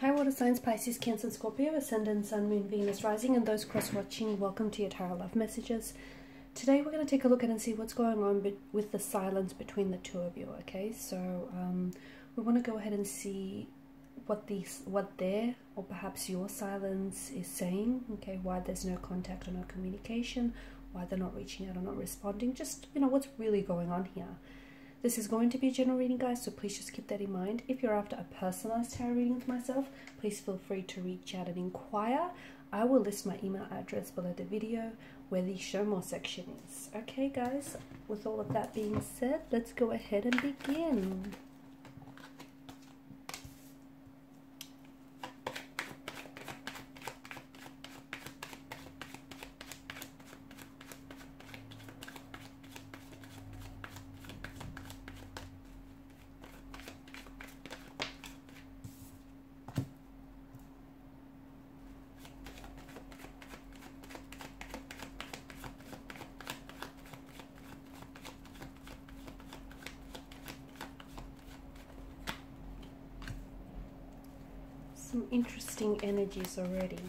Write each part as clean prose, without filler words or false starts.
Hi water signs, Pisces, Cancer, Scorpio, Ascendant, Sun, Moon, Venus, Rising, and those cross-watching, welcome to your Tarot Love Messages. Today we're going to take a look at and see what's going on with the silence between the two of you, okay? So we want to go ahead and see what their, or perhaps your silence is saying, okay? Why there's no contact or no communication, why they're not reaching out or not responding, just, you know, what's really going on here. This is going to be a general reading, guys, so please just keep that in mind. If you're after a personalized tarot reading with myself, please feel free to reach out and inquire. I will list my email address below the video where the show more section is. Okay, guys, with all of that being said, let's go ahead and begin. Some interesting energies already.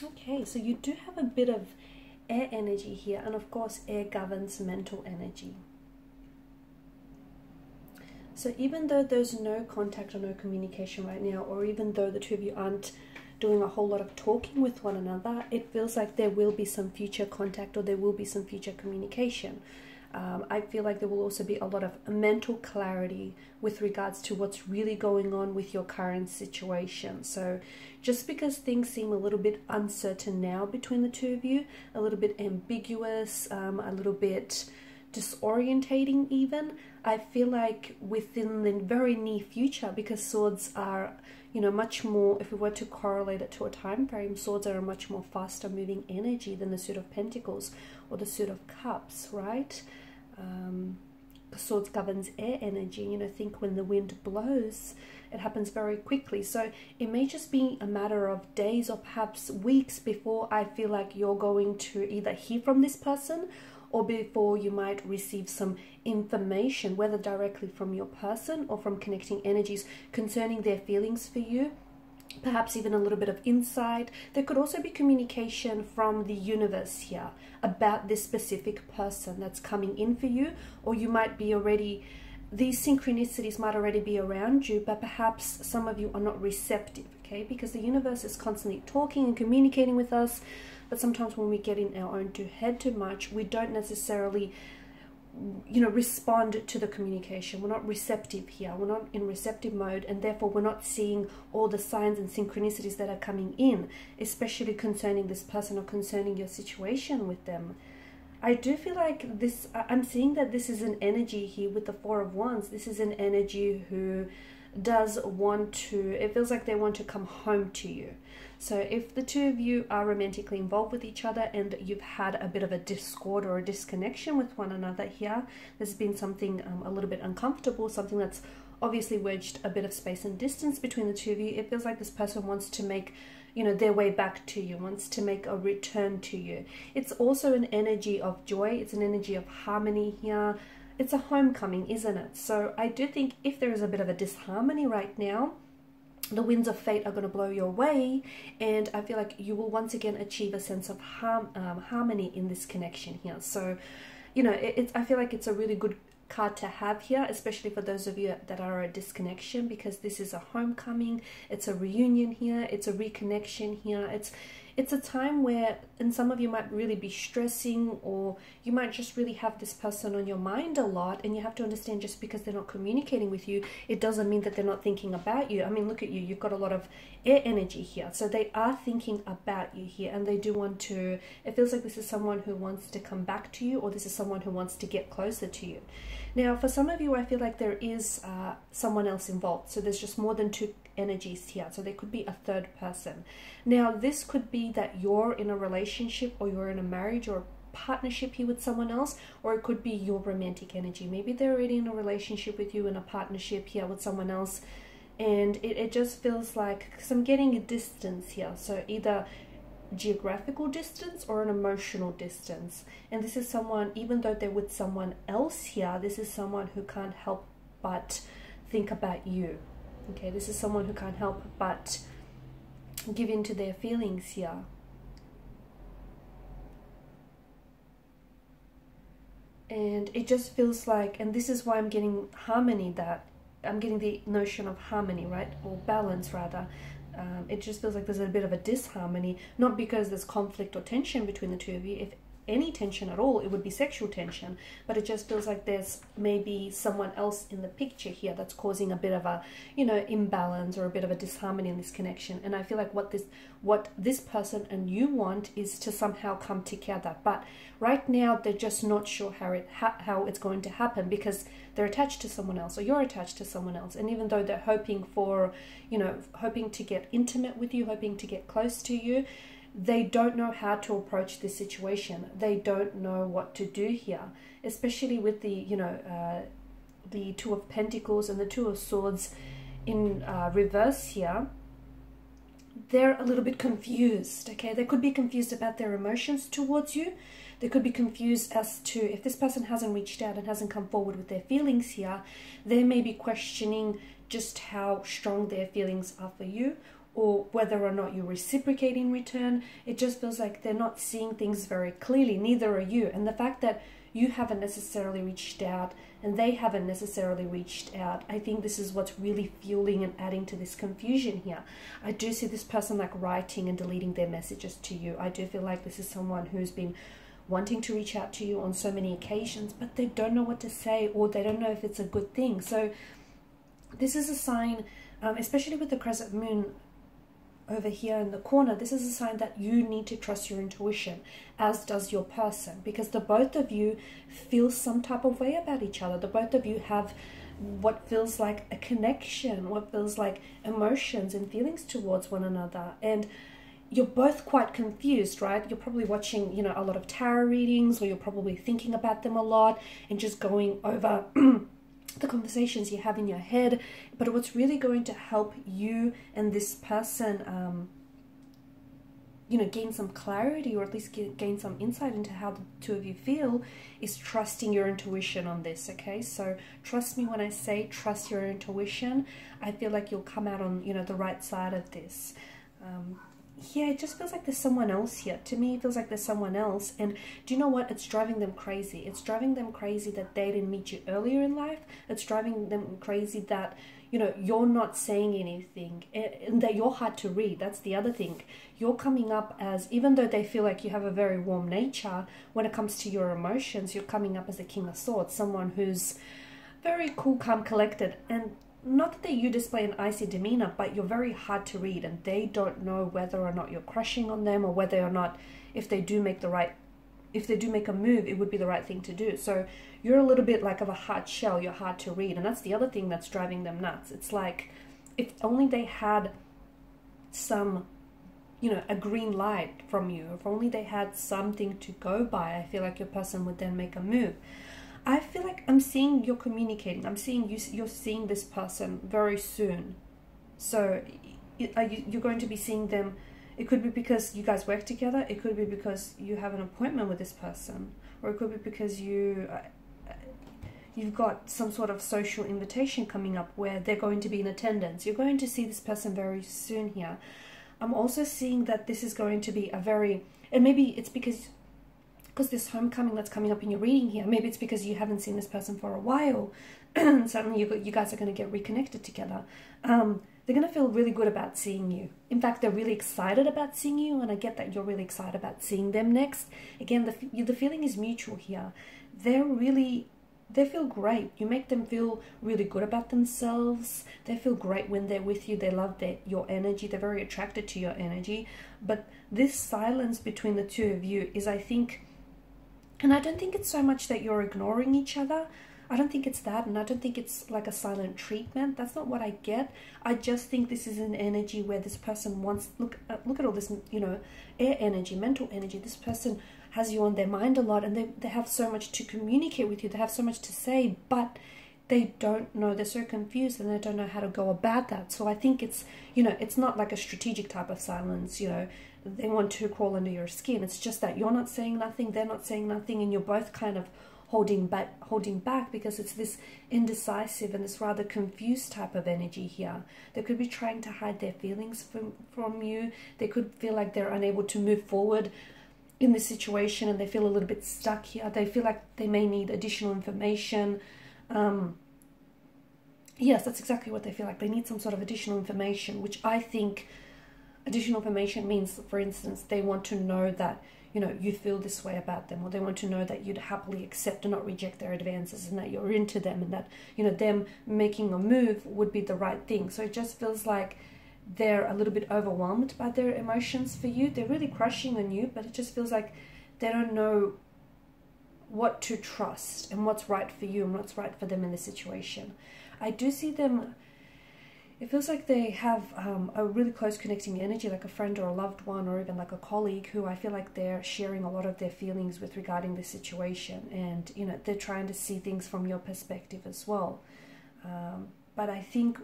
Okay, so you do have a bit of air energy here, and of course air governs mental energy. So even though there's no contact or no communication right now, or even though the two of you aren't doing a whole lot of talking with one another, it feels like there will be some future contact or there will be some future communication. I feel like there will also be a lot of mental clarity with regards to what's really going on with your current situation. So just because things seem a little bit uncertain now between the two of you, a little bit ambiguous, a little bit disorientating even, I feel like within the very near future, because swords are, you know, much more, if we were to correlate it to a time frame, swords are a much more faster moving energy than the suit of pentacles or the suit of cups, right? Swords governs air energy. You know, think when the wind blows, it happens very quickly. So it may just be a matter of days or perhaps weeks before I feel like you're going to either hear from this person or before you might receive some information, whether directly from your person or from connecting energies concerning their feelings for you. Perhaps even a little bit of insight. There could also be communication from the universe here about this specific person that's coming in for you, or you might be already, these synchronicities might already be around you, but perhaps some of you are not receptive, okay? Because the universe is constantly talking and communicating with us, but sometimes when we get in our own head too much, we don't necessarily, you know, respond to the communication. We're not receptive here. We're not in receptive mode, and therefore we're not seeing all the signs and synchronicities that are coming in, especially concerning this person or concerning your situation with them. I do feel like this, I'm seeing that this is an energy here with the Four of Wands. This is an energy who does want to, it feels like they want to come home to you. So if the two of you are romantically involved with each other and you've had a bit of a discord or a disconnection with one another here, there's been something a little bit uncomfortable, something that's obviously wedged a bit of space and distance between the two of you. It feels like this person wants to make, you know, their way back to you, wants to make a return to you. It's also an energy of joy. It's an energy of harmony here. It's a homecoming, isn't it? So I do think if there is a bit of a disharmony right now, the winds of fate are going to blow your way, and I feel like you will once again achieve a sense of harmony in this connection here. So, you know, I feel like it's a really good card to have here, especially for those of you that are a disconnection, because this is a homecoming, it's a reunion here, it's a reconnection here. It's a time where, and some of you might really be stressing, or you might just really have this person on your mind a lot, and you have to understand, just because they're not communicating with you, it doesn't mean that they're not thinking about you. I mean, look at you, you've got a lot of air energy here, so they are thinking about you here, and they do want to, it feels like this is someone who wants to come back to you, or this is someone who wants to get closer to you. Now, for some of you, I feel like there is someone else involved. So there's just more than two energies here. So there could be a third person. Now, this could be that you're in a relationship, or you're in a marriage or partnership here with someone else, or it could be your romantic energy. Maybe they're already in a relationship with you, in a partnership here with someone else, and it just feels like, because I'm getting a distance here, so either geographical distance or an emotional distance. And this is someone, even though they're with someone else here, this is someone who can't help but think about you. Okay, this is someone who can't help but give in to their feelings here. And it just feels like, and this is why I'm getting harmony, that I'm getting the notion of harmony, right? Or balance, rather. It just feels like there's a bit of a disharmony, not because there's conflict or tension between the two of you. If any tension at all, it would be sexual tension, but it just feels like there's maybe someone else in the picture here that's causing a bit of a, you know, imbalance or a bit of a disharmony in this connection. And I feel like what this person and you want is to somehow come together, but right now they're just not sure how it's going to happen, because they're attached to someone else, or you're attached to someone else. And even though they're hoping for, you know, hoping to get intimate with you, hoping to get close to you, they don't know how to approach this situation. They don't know what to do here, especially with the, you know, the Two of Pentacles and the Two of Swords in reverse here. They're a little bit confused, okay? They could be confused about their emotions towards you. They could be confused as to, if this person hasn't reached out and hasn't come forward with their feelings here, they may be questioning just how strong their feelings are for you, or whether or not you reciprocate in return. It just feels like they're not seeing things very clearly, neither are you. And the fact that you haven't necessarily reached out and they haven't necessarily reached out, I think this is what's really fueling and adding to this confusion here. I do see this person like writing and deleting their messages to you. I do feel like this is someone who's been wanting to reach out to you on so many occasions, but they don't know what to say, or they don't know if it's a good thing. So this is a sign, especially with the crescent moon over here in the corner, this is a sign that you need to trust your intuition, as does your person, because the both of you feel some type of way about each other. The both of you have what feels like a connection, what feels like emotions and feelings towards one another. And you're both quite confused, right? You're probably watching, you know, a lot of tarot readings, or you're probably thinking about them a lot and just going over the conversations you have in your head. But what's really going to help you and this person, you know, gain some clarity, or at least gain some insight into how the two of you feel, is trusting your intuition on this, okay? So trust me when I say trust your intuition. I feel like you'll come out on, you know, the right side of this. Yeah, it just feels like there's someone else here. To me, it feels like there's someone else. And do you know what? It's driving them crazy. It's driving them crazy that they didn't meet you earlier in life. It's driving them crazy that, you know, you're not saying anything, and that you're hard to read. That's the other thing. You're coming up as, even though they feel like you have a very warm nature, when it comes to your emotions, you're coming up as the King of Swords, someone who's very cool, calm, collected. And not that you display an icy demeanor, but you're very hard to read, and they don't know whether or not you're crushing on them, or whether or not, if they do make a move, it would be the right thing to do. So you're a little bit like of a hard shell. You're hard to read, and that's the other thing that's driving them nuts. It's like, if only they had some, you know, a green light from you, if only they had something to go by, I feel like your person would then make a move. I feel like I'm seeing you're communicating. I'm seeing you're seeing this person very soon. So you're going to be seeing them. It could be because you guys work together. It could be because you have an appointment with this person. Or it could be because you've got some sort of social invitation coming up where they're going to be in attendance. You're going to see this person very soon here. I'm also seeing that this is going to be a very, and maybe it's because this homecoming that's coming up in your reading here, maybe it's because you haven't seen this person for a while, and suddenly you guys are going to get reconnected together. They're going to feel really good about seeing you. In fact, they're really excited about seeing you, and I get that you're really excited about seeing them next. Again, the feeling is mutual here. They feel great. You make them feel really good about themselves. They feel great when they're with you. They love your energy. They're very attracted to your energy. But this silence between the two of you is, I think, and I don't think it's so much that you're ignoring each other. I don't think it's that, and I don't think it's like a silent treatment. That's not what I get. I just think this is an energy where this person wants, look at all this, you know, air energy, mental energy. This person has you on their mind a lot, and they have so much to communicate with you. They have so much to say, but they don't know. They're so confused, and they don't know how to go about that. So I think it's, you know, it's not like a strategic type of silence, you know, they want to crawl under your skin. It's just that you're not saying nothing, they're not saying nothing, and you're both kind of holding back because it's this indecisive and this rather confused type of energy here. They could be trying to hide their feelings from you. They could feel like they're unable to move forward in this situation, and they feel a little bit stuck here. They feel like they may need additional information. Yes, that's exactly what they feel like. They need some sort of additional information, which I think additional information means, for instance, they want to know that, you know, you feel this way about them, or they want to know that you'd happily accept and not reject their advances, and that you're into them, and that, you know, them making a move would be the right thing. So it just feels like they're a little bit overwhelmed by their emotions for you. They're really crushing on you, but it just feels like they don't know what to trust and what's right for you and what's right for them in this situation. I do see them, it feels like they have a really close connecting energy, like a friend or a loved one, or even like a colleague, who I feel like they're sharing a lot of their feelings with regarding this situation, and, you know, they're trying to see things from your perspective as well. But I think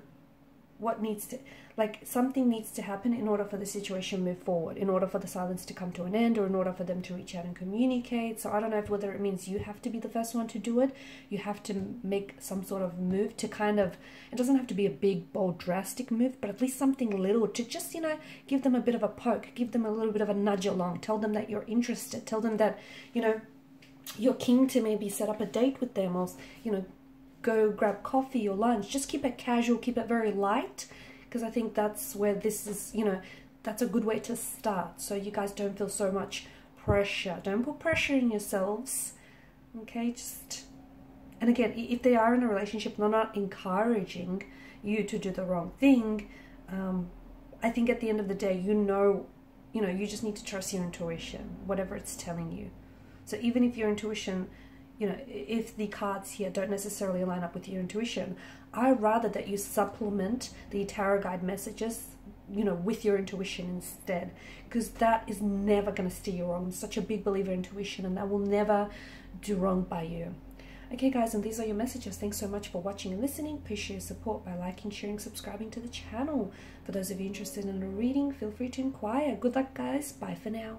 what needs to, like, something needs to happen in order for the situation to move forward, in order for the silence to come to an end, or in order for them to reach out and communicate. So I don't know whether it means you have to be the first one to do it. You have to make some sort of move to kind of, it doesn't have to be a big, bold, drastic move, but at least something little to just, you know, give them a bit of a poke, give them a little bit of a nudge along, tell them that you're interested, tell them that, you know, you're keen to maybe set up a date with them, or, you know, go grab coffee or lunch. Just keep it casual, keep it very light, because I think that's where this is, you know, that's a good way to start, so you guys don't feel so much pressure. Don't put pressure in yourselves, okay? Just, and again, if they are in a relationship, they're not encouraging you to do the wrong thing. I think at the end of the day, you know, you just need to trust your intuition, whatever it's telling you. So even if your intuition, you know, if the cards here don't necessarily line up with your intuition, I'd rather that you supplement the tarot guide messages, you know, with your intuition instead, because that is never going to steer you wrong. I'm such a big believer in intuition, and that will never do wrong by you. Okay guys, and these are your messages. Thanks so much for watching and listening. Please share your support by liking, sharing, subscribing to the channel. For those of you interested in a reading, feel free to inquire. Good luck guys. Bye for now.